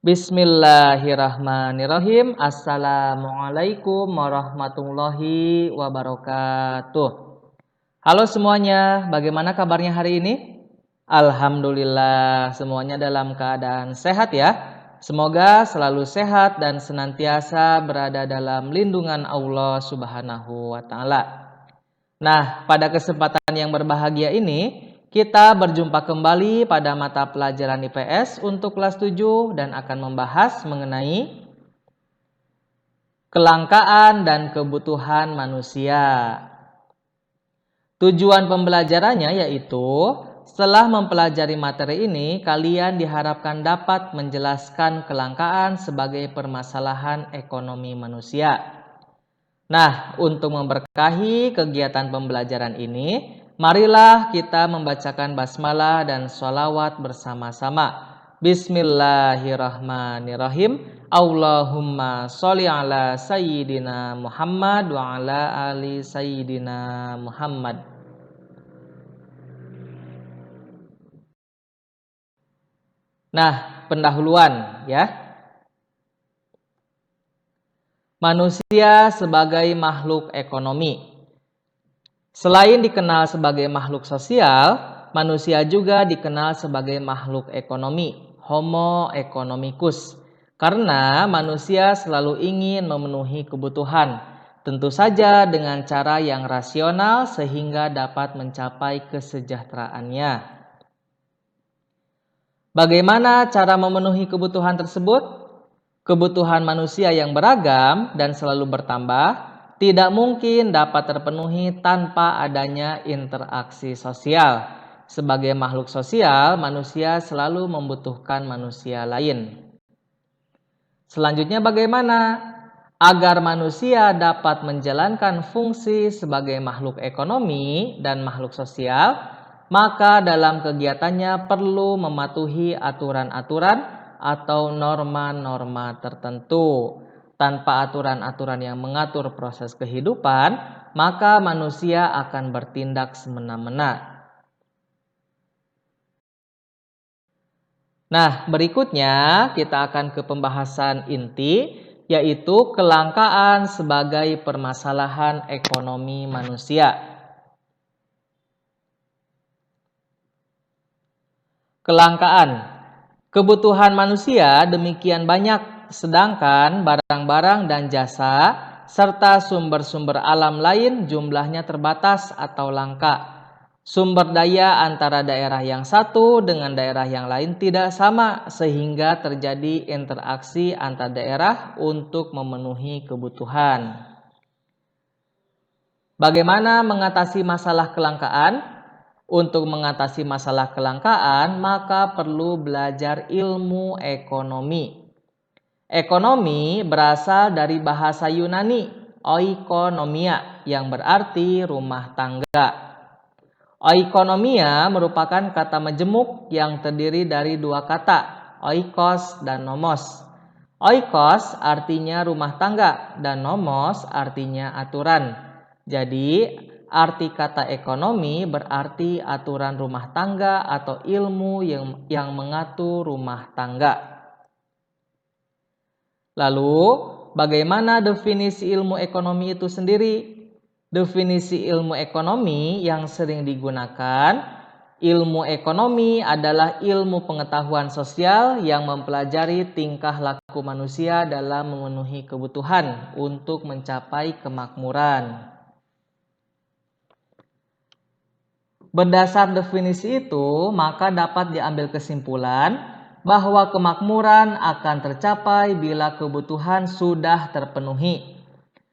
Bismillahirrahmanirrahim. Assalamualaikum warahmatullahi wabarakatuh. Halo semuanya, bagaimana kabarnya hari ini? Alhamdulillah, semuanya dalam keadaan sehat ya. Semoga selalu sehat dan senantiasa berada dalam lindungan Allah Subhanahu wa Ta'ala. Nah, pada kesempatan yang berbahagia ini, kita berjumpa kembali pada mata pelajaran IPS untuk kelas 7 dan akan membahas mengenai kelangkaan dan kebutuhan manusia. Tujuan pembelajarannya yaitu setelah mempelajari materi ini, kalian diharapkan dapat menjelaskan kelangkaan sebagai permasalahan ekonomi manusia. Nah, untuk memberkahi kegiatan pembelajaran ini, marilah kita membacakan basmalah dan sholawat bersama-sama. Bismillahirrahmanirrahim. Allahumma sholli ala sayyidina Muhammad wa ala ali sayyidina Muhammad. Nah, pendahuluan ya. Manusia sebagai makhluk ekonomi. Selain dikenal sebagai makhluk sosial, manusia juga dikenal sebagai makhluk ekonomi, Homo economicus. Karena manusia selalu ingin memenuhi kebutuhan, tentu saja dengan cara yang rasional sehingga dapat mencapai kesejahteraannya. Bagaimana cara memenuhi kebutuhan tersebut? Kebutuhan manusia yang beragam dan selalu bertambah tidak mungkin dapat terpenuhi tanpa adanya interaksi sosial. Sebagai makhluk sosial, manusia selalu membutuhkan manusia lain. Selanjutnya bagaimana? Agar manusia dapat menjalankan fungsi sebagai makhluk ekonomi dan makhluk sosial, maka dalam kegiatannya perlu mematuhi aturan-aturan atau norma-norma tertentu. Tanpa aturan-aturan yang mengatur proses kehidupan, maka manusia akan bertindak semena-mena. Nah, berikutnya kita akan ke pembahasan inti, yaitu kelangkaan sebagai permasalahan ekonomi manusia. Kelangkaan. Kebutuhan manusia demikian banyak, sedangkan barang-barang dan jasa serta sumber-sumber alam lain jumlahnya terbatas atau langka. Sumber daya antara daerah yang satu dengan daerah yang lain tidak sama, sehingga terjadi interaksi antar daerah untuk memenuhi kebutuhan. Bagaimana mengatasi masalah kelangkaan? Untuk mengatasi masalah kelangkaan, maka perlu belajar ilmu ekonomi. Ekonomi berasal dari bahasa Yunani, oikonomia, yang berarti rumah tangga. Oikonomia merupakan kata majemuk yang terdiri dari dua kata, oikos dan nomos. Oikos artinya rumah tangga dan nomos artinya aturan. Jadi, arti kata ekonomi berarti aturan rumah tangga atau ilmu yang mengatur rumah tangga. Lalu, bagaimana definisi ilmu ekonomi itu sendiri? Definisi ilmu ekonomi yang sering digunakan, ilmu ekonomi adalah ilmu pengetahuan sosial yang mempelajari tingkah laku manusia dalam memenuhi kebutuhan untuk mencapai kemakmuran. Berdasar definisi itu, maka dapat diambil kesimpulan bahwa kemakmuran akan tercapai bila kebutuhan sudah terpenuhi.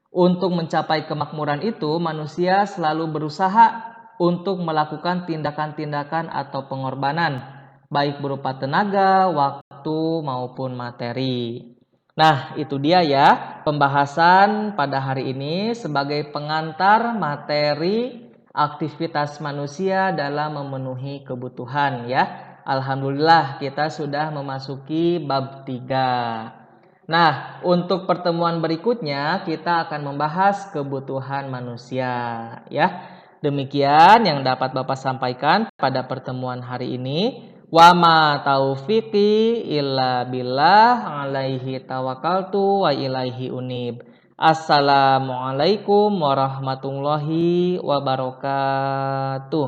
Untuk mencapai kemakmuran itu, manusia selalu berusaha untuk melakukan tindakan-tindakan atau pengorbanan, baik berupa tenaga, waktu, maupun materi. Nah, itu dia ya pembahasan pada hari ini sebagai pengantar materi aktivitas manusia dalam memenuhi kebutuhan ya. Alhamdulillah kita sudah memasuki bab 3. Nah, untuk pertemuan berikutnya kita akan membahas kebutuhan manusia ya. Demikian yang dapat Bapak sampaikan pada pertemuan hari ini. Wa ma taufiqi illa billah alaihi tawakkaltu wa ilaihi unib. Assalamualaikum warahmatullahi wabarakatuh.